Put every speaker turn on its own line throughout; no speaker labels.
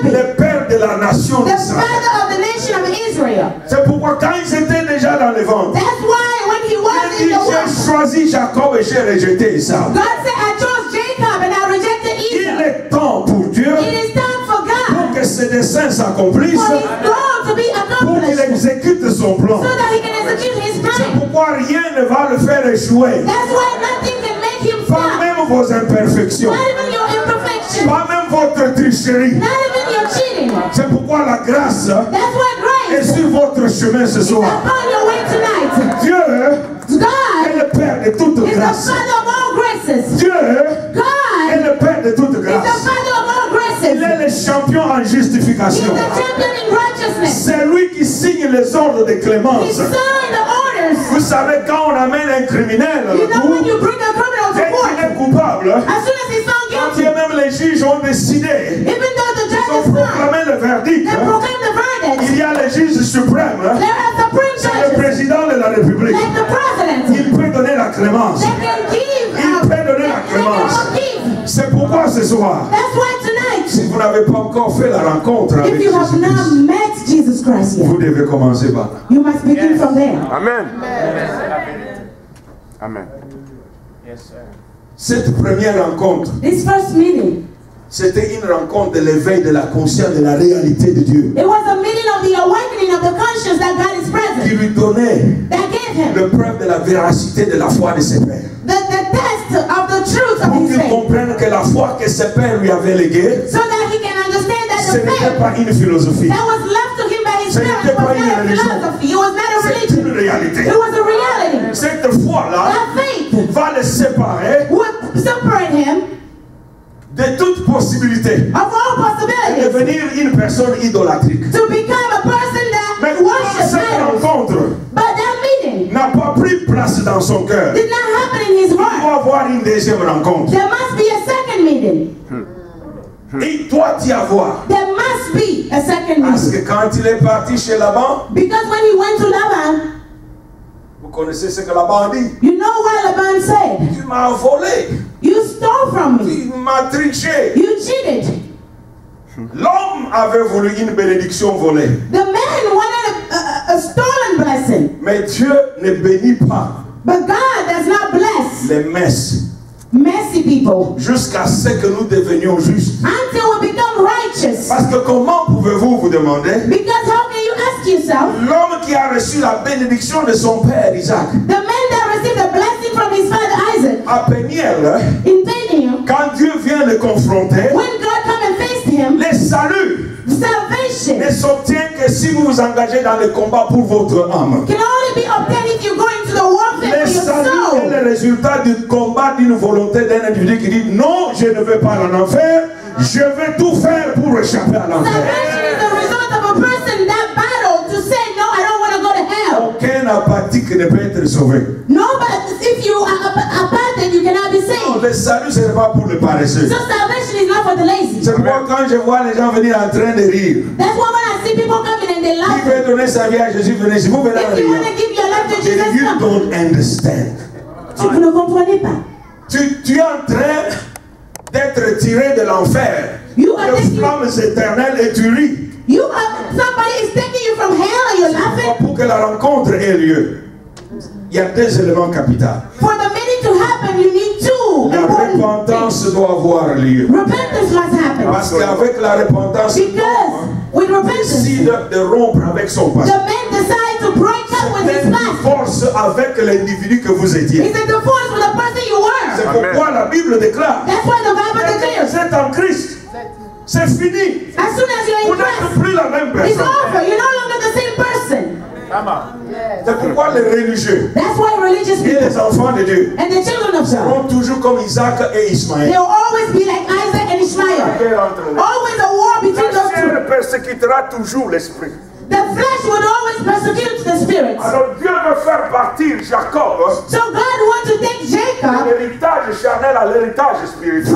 le père de la nation
the
d'Israël.
father of the nation of Israel.
C'est pourquoi quand ils étaient déjà dans le ventre,
That's why when he was in
il dit,
the womb,
j'ai choisi Jacob et j'ai rejeté Esau.
God said, I chose Jacob and I rejected
Il
Esau.
est temps pour Dieu,
It is time for God
pour que ses desseins s'accomplissent,
for his goal to be
pour qu'il
accomplished,
exécute son plan.
so that he can execute his
C'est
plan.
pourquoi rien ne va le faire échouer.
That's why nothing can make him
Pas
fall.
même vos imperfections,
Not even your imperfection.
pas même votre tricherie.
Not even your cheating.
C'est pourquoi la grâce
That's why
est
grace
sur votre chemin ce
is
soir.
upon your way tonight.
Dieu est
God
le Père de toute
is the
grâce.
father of all graces.
Dieu est
God
le Père de toute
is the
grâce.
father of all
Il
graces.
est le champion en
He's
justification.
the champion in righteousness.
C'est lui qui signe les ordres de
He
clémence.
signed the orders.
Vous savez, quand on amène un criminel,
You know when you bring a criminal
dès
to court,
qu'il est coupable,
as soon as he's found
quand
guilty,
bien même les juges ont décidé,
even though the
ils
judge
ont
is found,
proclamé le verdict,
they proclaim the verdict.
il y a le juge suprême,
There are supreme
c'est le
judges,
président de la République.
like the president.
Il peut donner la clémence.
They can give.
Il peut donner la
They
clémence.
can give.
C'est pourquoi ce soir,
That's why tonight,
si vous n'avez pas encore fait la rencontre avec
if you have not
Jésus-Christ,
met Jesus Christ yet,
vous devez commencer par là.
you must begin from there.
Amen. Amen.
Cette première rencontre,
This first meeting,
c'était une rencontre de l'éveil de la conscience de la réalité de Dieu,
it was a meeting of the awakening of the conscience that God is
qui
present,
lui donnait
that gave him
le preuve de la véracité de la foi de ses pères.
the test of the truth of
Pour
his
qu'il
faith,
comprenne que la foi que ses pères lui avaient léguée,
so that he can understand that
ce
the
n'était
faith
pas une philosophie,
that was left to him by his
Ce
parents
n'était
was
pas une
not a
religion.
philosophy, it was not a
c'est
religion,
une réalité.
it was a reality.
Cette foi-là
That faith
va le séparer
would separate him
de toute possibilité
of all
de
possibilities
devenir une personne idolâtrique.
to become a person
Mais
that worships
cette
idols.
rencontre
But that meeting
n'a pas pris place dans son cœur.
did not happen in his
Il
heart.
doit avoir une deuxième rencontre.
There must be a second meeting.
Il doit y avoir.
There must be a second
Parce
meeting.
que quand il est parti chez Laban,
Because when he went to Laban,
vous connaissez ce que Laban dit.
you know what Laban said?
Tu m'as volé,
You stole from me.
tu m'as triché.
You cheated.
L'homme avait voulu une bénédiction volée.
The man wanted a stolen blessing.
Mais Dieu ne bénit pas
But God does not bless
les messes
messy people
jusqu'à ce que nous devenions justes.
until we become righteous.
Parce que comment pouvez-vous vous demander,
Because how can you ask yourself,
l'homme qui a reçu la bénédiction de son père Isaac,
the man that received a blessing from his father Isaac
à Péniel,
in Peniel,
quand Dieu vient le confronter,
when God come and faced him,
le salut
salvation
ne s'obtient que si vous vous engagez dans le combat pour votre âme.
can only be obtained if you go into the warfare
Le
for your
salut est
soul.
le résultat du combat d'une volonté d'un individu qui dit non, je ne vais pas en enfer, je vais tout faire pour échapper à l'enfer.
Salvation is the result of a person that battled to say, no, I don't want to go to hell.
Aucun apathique ne peut être sauvé.
No, but if you are apathic, you cannot be saved.
Le salut, ce n'est pas pour le paresseux.
So salvation is not for the lazy.
C'est pourquoi quand je vois les gens venir en train de rire,
That's why when I see people coming and they
qui
laugh,
veut donner sa vie à Jésus, venez, si vous venez en
if you want
riant,
to give your life to
je dis,
Jesus,
you
come.
don't understand.
Vous ne comprenez pas.
Tu es en train d'être tiré de l'enfer,
You are
des
taking,
flammes éternelles, et tu ris.
somebody is taking you from hell and you're laughing.
Pour que la rencontre ait lieu, il y a deux éléments capitaux.
For the meeting to happen, you need two
La
important things.
repentance doit avoir lieu.
Repentance must happen.
Parce qu'avec la repentance,
Because with
l'homme
repentance,
décide de rompre avec son
the
passé.
man decides to break up with
C'est
his
une
past.
force avec l'individu que vous
He
étiez.
said the force with the person you
C'est
were.
pourquoi la Bible déclare
That's why the Bible
que
declares,
vous êtes en Christ. C'est fini.
as soon as you're
Vous
in Christ,
n'êtes plus la même
it's
personne.
over. You're no longer the same person.
C'est pourquoi les religieux
That's why religious
et
people
les enfants de Dieu
and the children of God,
seront toujours comme Isaac et Ismaël.
they'll always be like Isaac and Ishmael. Always a war between
La
those two.
chair persécutera toujours l'esprit.
The flesh would always persecute the spirit.
Alors Dieu veut faire partir Jacob
So God wants to take
de
Jacob
l'héritage charnel à l'héritage spirituel.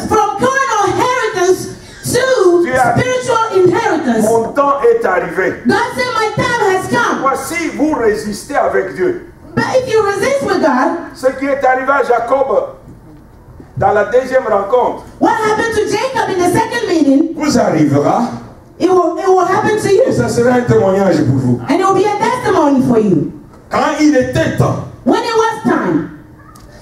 from carnal inheritance to spiritual inheritance.
Mon temps est arrivé.
God said, my time has come.
Voici, vous résistez avec Dieu.
But if you resist with God,
Ce qui est arrivé à Jacob dans la deuxième rencontre,
What happened to Jacob in the second meeting,
vous arrivera
it will happen to
et
you.
ça sera un témoignage pour vous.
And it will be a testimony for you.
Quand il était temps,
When it was time,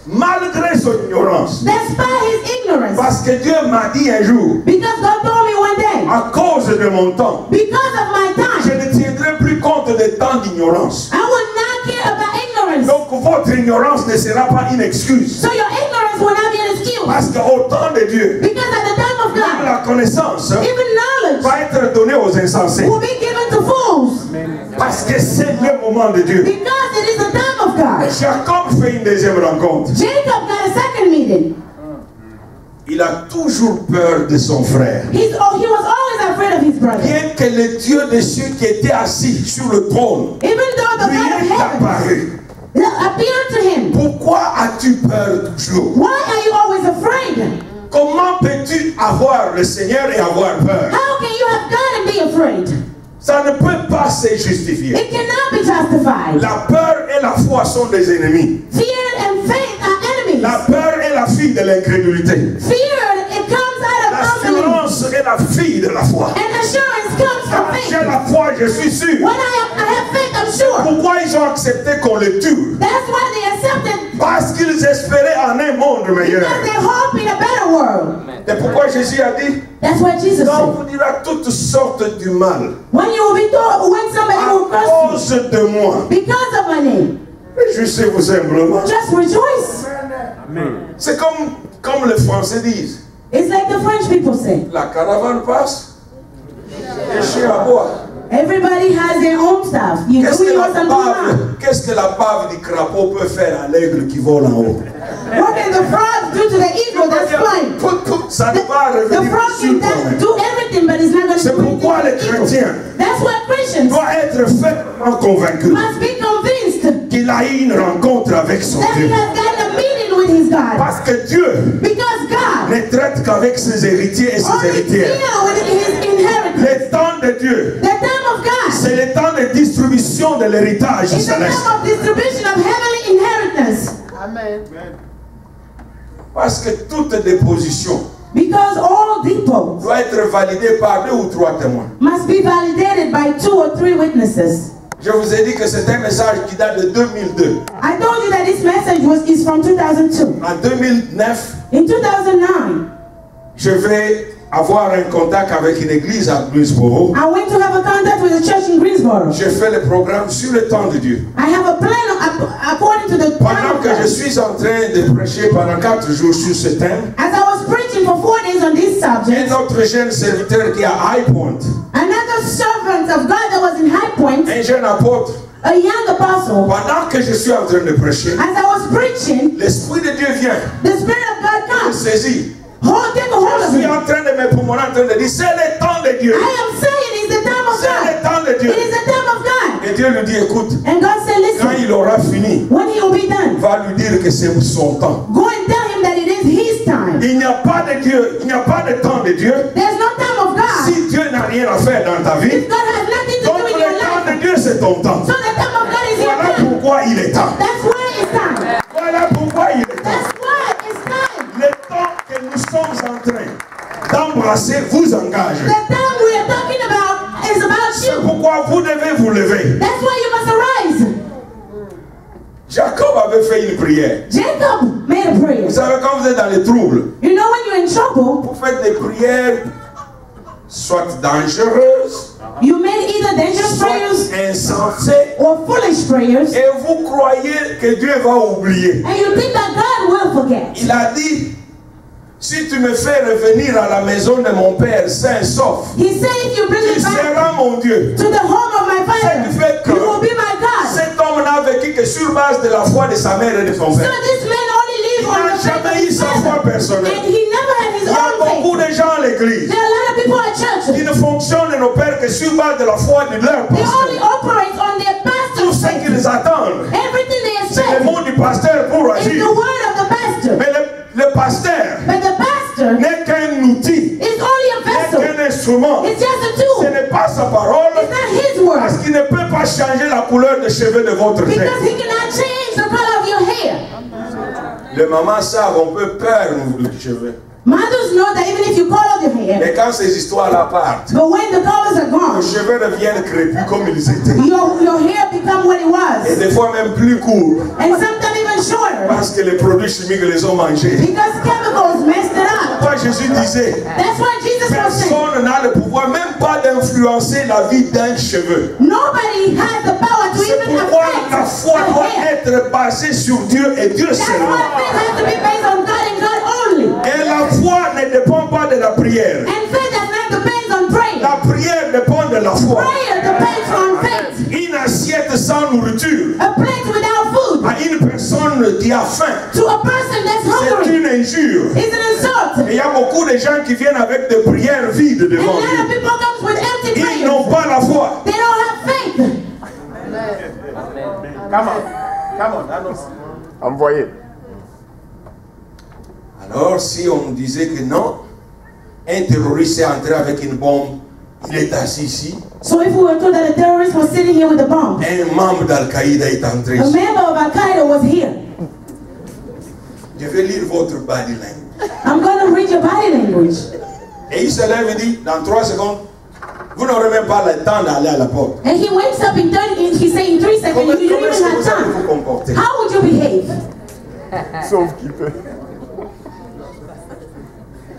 malgré son ignorance,
despite his ignorance,
parce que Dieu m'a dit un jour,
because God told me one day,
à cause de mon temps,
because of my
je
time,
ne tiendrai plus compte des temps d'ignorance.
I will not care about ignorance.
Donc votre ignorance ne sera pas une excuse.
So your ignorance will not be an excuse.
Parce qu'au temps de Dieu,
Because at the time of
même
God,
la connaissance
even knowledge
va être donnée aux insensés.
will be given to fools.
Parce que c'est le moment de Dieu.
Because it is the time of God.
Jacob fait une deuxième rencontre.
Jacob got a second meeting.
Il a toujours peur de son frère.
He was always afraid of his brother.
Bien que le Dieu de ceux qui étaient assis sur le trône
Even though the
lui
God of
est
heaven
apparu.
appeared to him.
Pourquoi as-tu peur toujours?
Why are you always afraid?
Comment peux-tu avoir le Seigneur et avoir peur?
How can you have God and be afraid?
Ça ne peut pas se justifier.
It cannot be justified.
La peur et la foi sont des ennemis.
Fear and faith are enemies.
La peur est la fille de l'incrédulité.
Fear, it comes out of unbelief.
L'assurance est la fille de la foi.
And assurance comes from
Quand
faith.
j'ai la foi, je suis sûr.
When I have faith, I'm sure.
Pourquoi ils ont accepté qu'on le tue?
That's why they accepted,
Parce qu'ils espéraient en un monde meilleur.
because they hope in a better world.
Et pourquoi Jésus a dit,
That's what Jesus
quand
said.
vous dira toutes sortes du mal,
When you will be told, when somebody
à
will curse
cause de moi,
you because of my name,
réjouissez-vous simplement.
just rejoice.
C'est comme les Français disent,
It's like the French people say.
la caravane passe, les chiens aboient.
Everybody has their own stuff. You know, you want something
Qu'est-ce que la bave du crapaud peut faire à l'aigle qui vole en haut?
What can the frog do to the eagle that's flying?
Ça ne va
The
revenir
frog
sur
can
toi-même.
do everything, but it's not going to
C'est
do
pourquoi les
anything to the
chrétiens
eagle. That's why Christians
doivent être fermement convaincus
must be convinced
qu'il a eu une rencontre avec son
that he
Dieu.
has gotten a meeting with his God.
Parce que Dieu
Because God
ne traite qu'avec ses héritiers et ses
only
héritières.
deals with his inheritance.
Le temps de Dieu,
The time of God
c'est le temps de distribution de l'héritage
is the
céleste.
time of distribution of heavenly inheritance.
Parce que toute déposition
Because all depots
doit être validée par 2 ou 3 témoins.
must be validated by 2 or 3 witnesses.
Je vous ai dit que c'est un message qui date de 2002.
I told you that this message is from 2002.
En 2009,
In 2009,
je vais avoir un contact avec une église à Greensboro.
I went to have a contact with a church in Greensboro.
J'ai fait le programme sur le temps de Dieu.
I have a plan according to the time
Pendant
of
que je
God.
suis en train de prêcher pendant 4 jours sur ce thème,
As I was preaching for 4 days on this subject,
un autre jeune serviteur qui est à High Point,
another servant of God that was in High Point,
un jeune apôtre,
a young apostle,
pendant que je suis en train de prêcher,
as I was preaching,
l'Esprit de Dieu vient,
the Spirit of God
me
comes.
saisit.
Take a hold
Je
of
suis
him.
en train de me promener, en train de dire, c'est le temps de Dieu.
I am saying it's the time of
C'est
God.
le temps de
It
Dieu.
is the time of God.
Et Dieu lui dit, écoute,
And God said,
quand
listen,
il aura fini,
when he will be done,
va lui dire que c'est son temps.
go and tell him that it is his time.
Il n'y a pas de Dieu, il n'y a pas de temps de Dieu.
There's no time of God.
Si Dieu n'a rien à faire dans ta vie,
If God has nothing to
donc
do with
le
your
temps de
life,
Dieu c'est ton temps.
so the time of God is your
Voilà
time.
pourquoi il est temps.
That's why it's time.
Voilà pourquoi il est temps.
That's why it's time.
Le temps que nous sommes en train d'embrasser vous engage.
The time we are talking about is about
C'est
you.
pourquoi vous devez vous lever.
That's why you must arise.
Jacob avait fait une prière.
Jacob made a prayer.
Vous savez, quand vous êtes dans les troubles,
You know when you're in trouble,
vous faites des prières soit dangereuses,
you made either dangerous prayers
soit insensées,
or foolish prayers,
et vous croyez que Dieu va oublier.
and you think that God will forget.
Il a dit, si tu me fais revenir à la maison de mon père sain et sauf,
He said, if you bring
tu
me back
seras mon Dieu.
to the home of my
Ce qui fait
father,
que
you will be my God.
cet homme n'a vécu que sur base de la foi de sa mère et de son
So
père.
this man only
Il
lived on
n'a
the faith of
jamais eu
his
sa foi
father, and
personnelle.
he never had his
Il y a
own
beaucoup
faith.
de gens à l'église
There are a lot of people at
qui
church.
ne fonctionnent et n'opèrent que sur base de la foi de leur
They only
pasteur.
operate on their
Tout
pastor's
ce
faith.
qu'ils attendent,
Everything they
c'est le
expect
mot du pasteur pour
is the
agir.
word of the pastor.
Mais le pasteur
But the pastor
n'est qu'un outil,
is only a
n'est
vessel.
qu'un instrument.
It's just a
Ce
tool.
n'est pas sa parole,
It's not his word.
parce qu'il ne peut pas changer la couleur des cheveux de votre tête.
Because he cannot change the color of your hair.
Les mamans savent, on peut perdre nos cheveux.
Mothers know that even if you color your hair,
Mais quand ces histoires-là partent,
but when the colors are
nos
gone,
cheveux reviennent crépus comme ils étaient.
your hair become what it
Et
was.
des fois même plus courts.
And sometimes even shorter.
Parce que les produits chimiques les ont mangés.
Because chemicals messed it up.
Pourquoi Jésus disait,
That's why Jesus was saying,
personne n'a le pouvoir, même pas d'influencer la vie d'un cheveu.
nobody has the power to
C'est
even
pourquoi
affect
la foi
the
doit
hair.
être basée sur Dieu et Dieu
That's
seulement.
why faith has to be based on God and God only.
Et la foi ne dépend pas de la prière.
And faith does not depend on prayer.
La prière dépend de la foi.
Prayer depends on faith.
Une assiette sans nourriture
A plate without food
à une personne qui a faim,
to a person that's
c'est
hungry
une injure.
is an insult.
Et il y a beaucoup de gens qui viennent avec des prières vides
And a
devant
lot of
Dieu.
people come with empty
Ils
prayers.
n'ont pas la foi.
They don't have faith.
Come on. Come on. Annonce. Envoyez.
Alors si on disait que non, un terroriste est entré avec une bombe, il est assis ici,
So if we were told that a terrorist was sitting here with a bomb,
un membre d'Al-Qaïda est entré
a
ici.
member of Al-Qaeda was here,
Je vais lire votre body language.
I'm going to read your body language.
Et il se lève et dit, dans 3 secondes, vous n'aurez même pas le temps d'aller à la porte.
And he wakes up in 30, he say in 3 seconds,
Comment
you don't
est-ce
even
que
have
vous allez vous
time.
comporter?
How would you behave?
Sauf qu'il peut.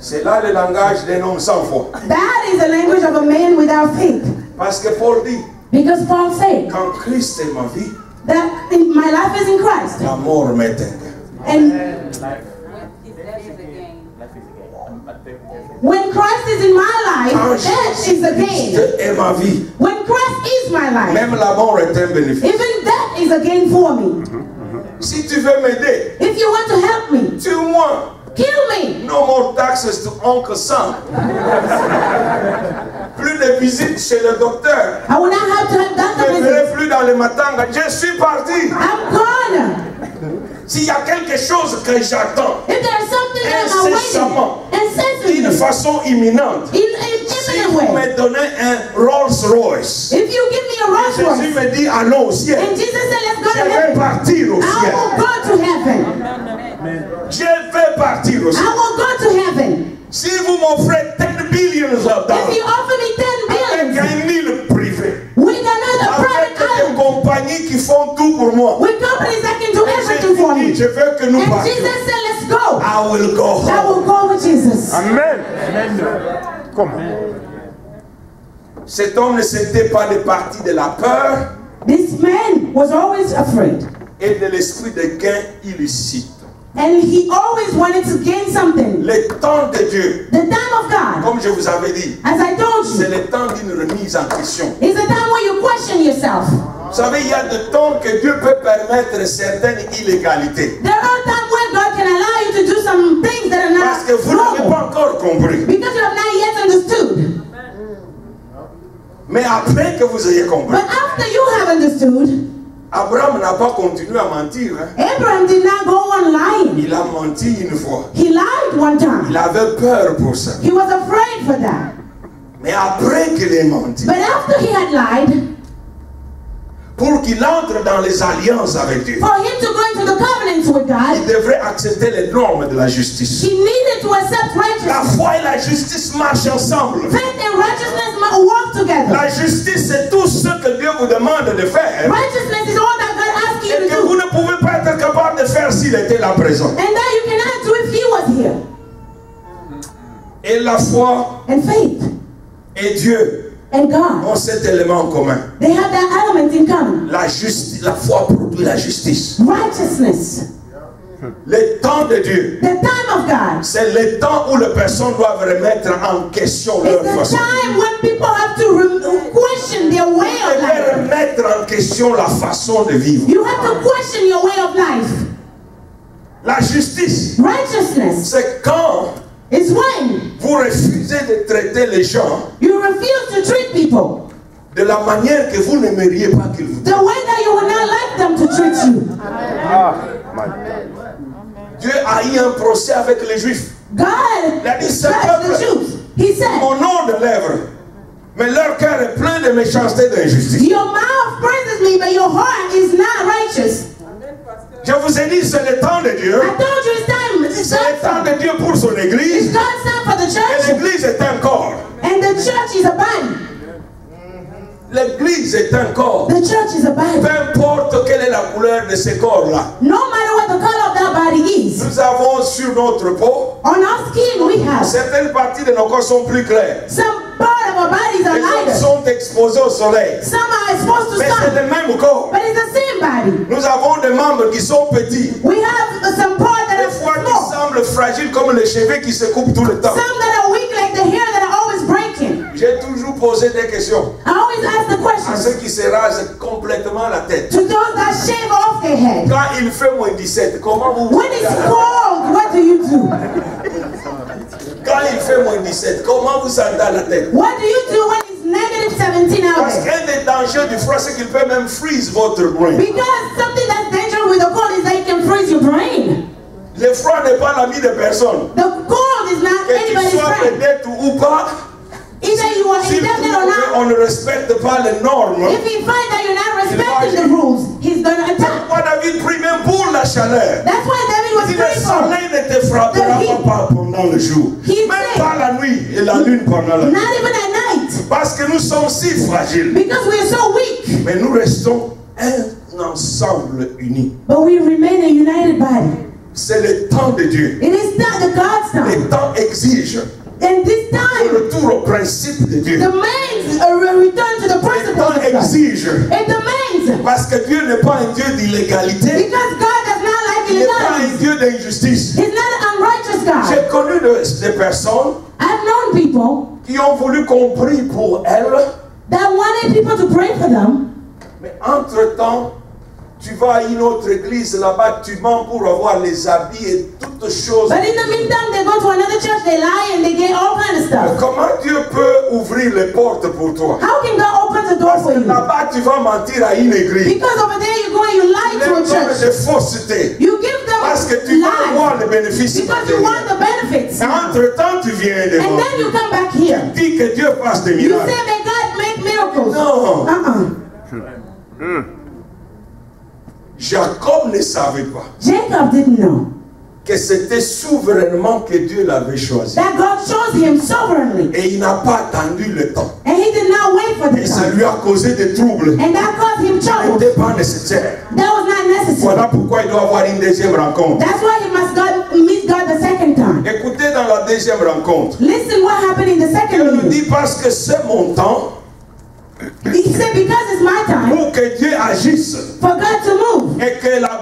C'est là le langage d'un homme sans foi.
That is the language of a man without faith.
Parce que Paul dit,
Because Paul said
quand Christ est ma vie,
that my life is in Christ.
la mort m'éteint.
And when Christ is in my life,
Quand
that is the gain.
Christ est ma vie,
When Christ is my life,
même la mort est un bénéfice.
even that is a gain for me.
Si tu veux m'aider,
If you want to help me,
tue-moi.
kill me.
No more taxes to Uncle Sam. Plus de visites chez le docteur.
I will not have to have doctor
Je ne
visits.
verrai plus dans les matanga. Je suis parti.
I'm gone.
S'il y a quelque chose que j'attends,
If there's something that I'm
Incessamment.
waiting,
d'une
incessantly,
façon imminente,
in
si
imminent
vous
way,
me donnez un Rolls Royce,
if you give me a Rolls
Jésus
Royce,
me dit allons au ciel.
and Jesus said, let's go
Je
to
vais
heaven,
partir au
I
ciel.
will go to heaven.
Je vais partir au ciel.
I will go to heaven.
Si vous m'offrez 10 billions of
If you
dollars
offer me 10
avec
billion
un île privé,
with another
avec
private
des
island,
compagnies qui font tout pour moi,
with companies that can do everything for
Jésus
me,
dit, je veux que nous
and
partions.
Jesus said, let's go,
I will go
I
home.
will go with Jesus.
Amen. Comment?
Cet homme ne s'était pas départi de la peur
This man was always afraid,
et de l'esprit de gain illicite.
and he always wanted to gain something.
Le temps de Dieu,
The time of God,
comme je vous avais dit,
as I told
c'est
you,
le temps d'une remise en question.
is a time where you question yourself.
Vous savez, il y a des temps que Dieu peut permettre certaines illégalités.
There are times where God can allow you to do some things that are
Parce que
not
vous n'avez
normal,
pas encore compris.
because you have not yet understood.
Mais après que vous ayez compris,
But after you have understood,
Abraham n'a pas continué à mentir. Hein.
Abraham did not go on lying.
Il a menti une fois.
He lied one time.
Il avait peur pour ça.
He was afraid for that.
Mais après qu'il ait menti,
But after he had lied,
pour qu'il entre dans les alliances avec Dieu,
for him to go into the covenants with
il
God,
devrait accepter les normes de la justice.
he needed to accept
La
righteousness.
foi et la justice marchent ensemble.
Faith and righteousness must work together.
La justice, c'est tout ce que Dieu vous demande de faire
Righteousness is all that God asks you
et
to
que vous
do,
ne pouvez pas être capable de faire s'il était là présent.
and that you cannot do if he was here.
Et la foi
And faith
et Dieu
and God,
ont cet élément en commun.
they have that element in common.
La foi produit la justice.
Righteousness.
Le temps de Dieu,
The time of God
c'est le temps où les personnes doivent remettre en question
is
leur
the
façon.
time when people have to question their way
Vous
of
devez
life.
remettre en question la façon de vivre.
You have to question your way of life.
La justice,
Righteousness
c'est quand
is when
vous refusez de traiter les gens
you refuse to treat people
de la manière que vous n'aimeriez pas qu'ils vous
the way that you would not like them to treat you.
Ah, my God.
Dieu a eu un procès avec les Juifs.
God
Il a dit, ce
judged the
peuple,
Jews. He said,
mon nom de lèvres, mais leur cœur est plein de méchanceté et d'injustice.
your mouth praises me, but your heart is not righteous.
Je vous ai dit, c'est le temps de Dieu.
I told you it's time. It's
C'est le
God's
temps
time.
de Dieu pour son
It's
église.
God's time for the
Et
church.
l'église est un corps.
And the church is a body.
L'église est un corps.
The church is a body.
Peu importe quelle est la couleur de ce corps-là.
No matter what the color of that body is,
Nous avons sur notre peau,
on our skin we have
certaines parties de nos corps sont plus claires.
some part of our bodies are
Les autres
lighter.
sont exposés au soleil.
Some are exposed to
Mais c'est
sun,
le même corps.
but it's the same body.
Nous avons des membres qui sont petits.
We have some parts that
Des
are
fois qui
small,
semblent fragiles comme les cheveux qui se coupent tout le temps.
some that are weak like the hair that are always breaking.
J'ai toujours posé des questions
I always ask the
à
question
ceux qui se rasent complètement la tête.
to those that shave off their head.
Quand il fait moins 17, comment vous
When it's cold, what do you do?
Quand il fait moins 17, comment vous sentez à la tête?
What do you do when it's negative 17 out
Parce
there?
qu'un des dangers du froid, c'est qu'il peut même freeze votre brain.
Because something that's dangerous with the cold is that it can freeze your brain.
Le froid n'est pas l'ami de personne.
The cold is not
Que tu
anybody's
sois
friend.
peut-être ou pas,
Either you are
s'il
indebted or
trouve
not.
qu'on ne respecte pas les normes,
If he finds that you're not respecting the rules, he's going to attack.
pourquoi David prie même pour la chaleur?
That's why David was
Si le
praying for.
soleil ne te frappera pas pendant le jour,
He
même
said,
pas la nuit et la lune pendant la nuit.
not even at night.
Parce que nous sommes si fragiles.
Because we are so weak.
Mais nous restons un ensemble uni.
But we remain a united body.
C'est le temps de Dieu.
It is not the God's
Le
time.
temps exige
And this
le
time
retour au principe de Dieu.
demands a return to the
Le
principles
temps
of God.
exige.
It demands.
Parce que Dieu n'est pas un Dieu d'illégalité.
Because God does not like
Il n'est pas un
illegalities.
Dieu d'injustice.
He's not an unrighteous God.
J'ai connu des personnes
I've known people
qui ont voulu qu'on prie pour elles,
that wanted people to pray for them.
mais entre-temps, tu vas à une autre église là-bas, tu mens pour avoir les habits et toutes choses.
But in the meantime, they go to another church, they lie, and they get all kind of stuff.
Comment Dieu peut ouvrir les portes pour toi?
How can God open the door
Parce
for
que
you?
là-bas, tu vas mentir à une église.
Because over there you go and you lie
Les
to a
donnes de
church.
fausseté.
You give them
Parce que tu vas
lies
avoir les bénéfices.
because you want the benefits.
Et entre-temps, tu viens
And
devant.
then you come back here.
Dis que Dieu fasse des
You say
miracles.
that God make miracles.
Non.
Uh-uh.
Jacob ne savait pas
Jacob didn't know
que c'était souverainement que Dieu l'avait choisi.
that God chose him sovereignly.
Et il n'a pas attendu le temps.
And he did not wait for the
Et ça
time.
lui a causé des troubles.
And that caused him
Ce
trouble.
n'était pas nécessaire.
That was not necessary.
Voilà pourquoi il doit avoir une deuxième rencontre.
That's why he must meet God the second time.
Écoutez dans la deuxième rencontre.
Listen what happened in the
Dieu
second
nous
meeting.
dit parce que c'est mon temps
He said, because it's my time
pour que Dieu agisse
for God to move.
et que la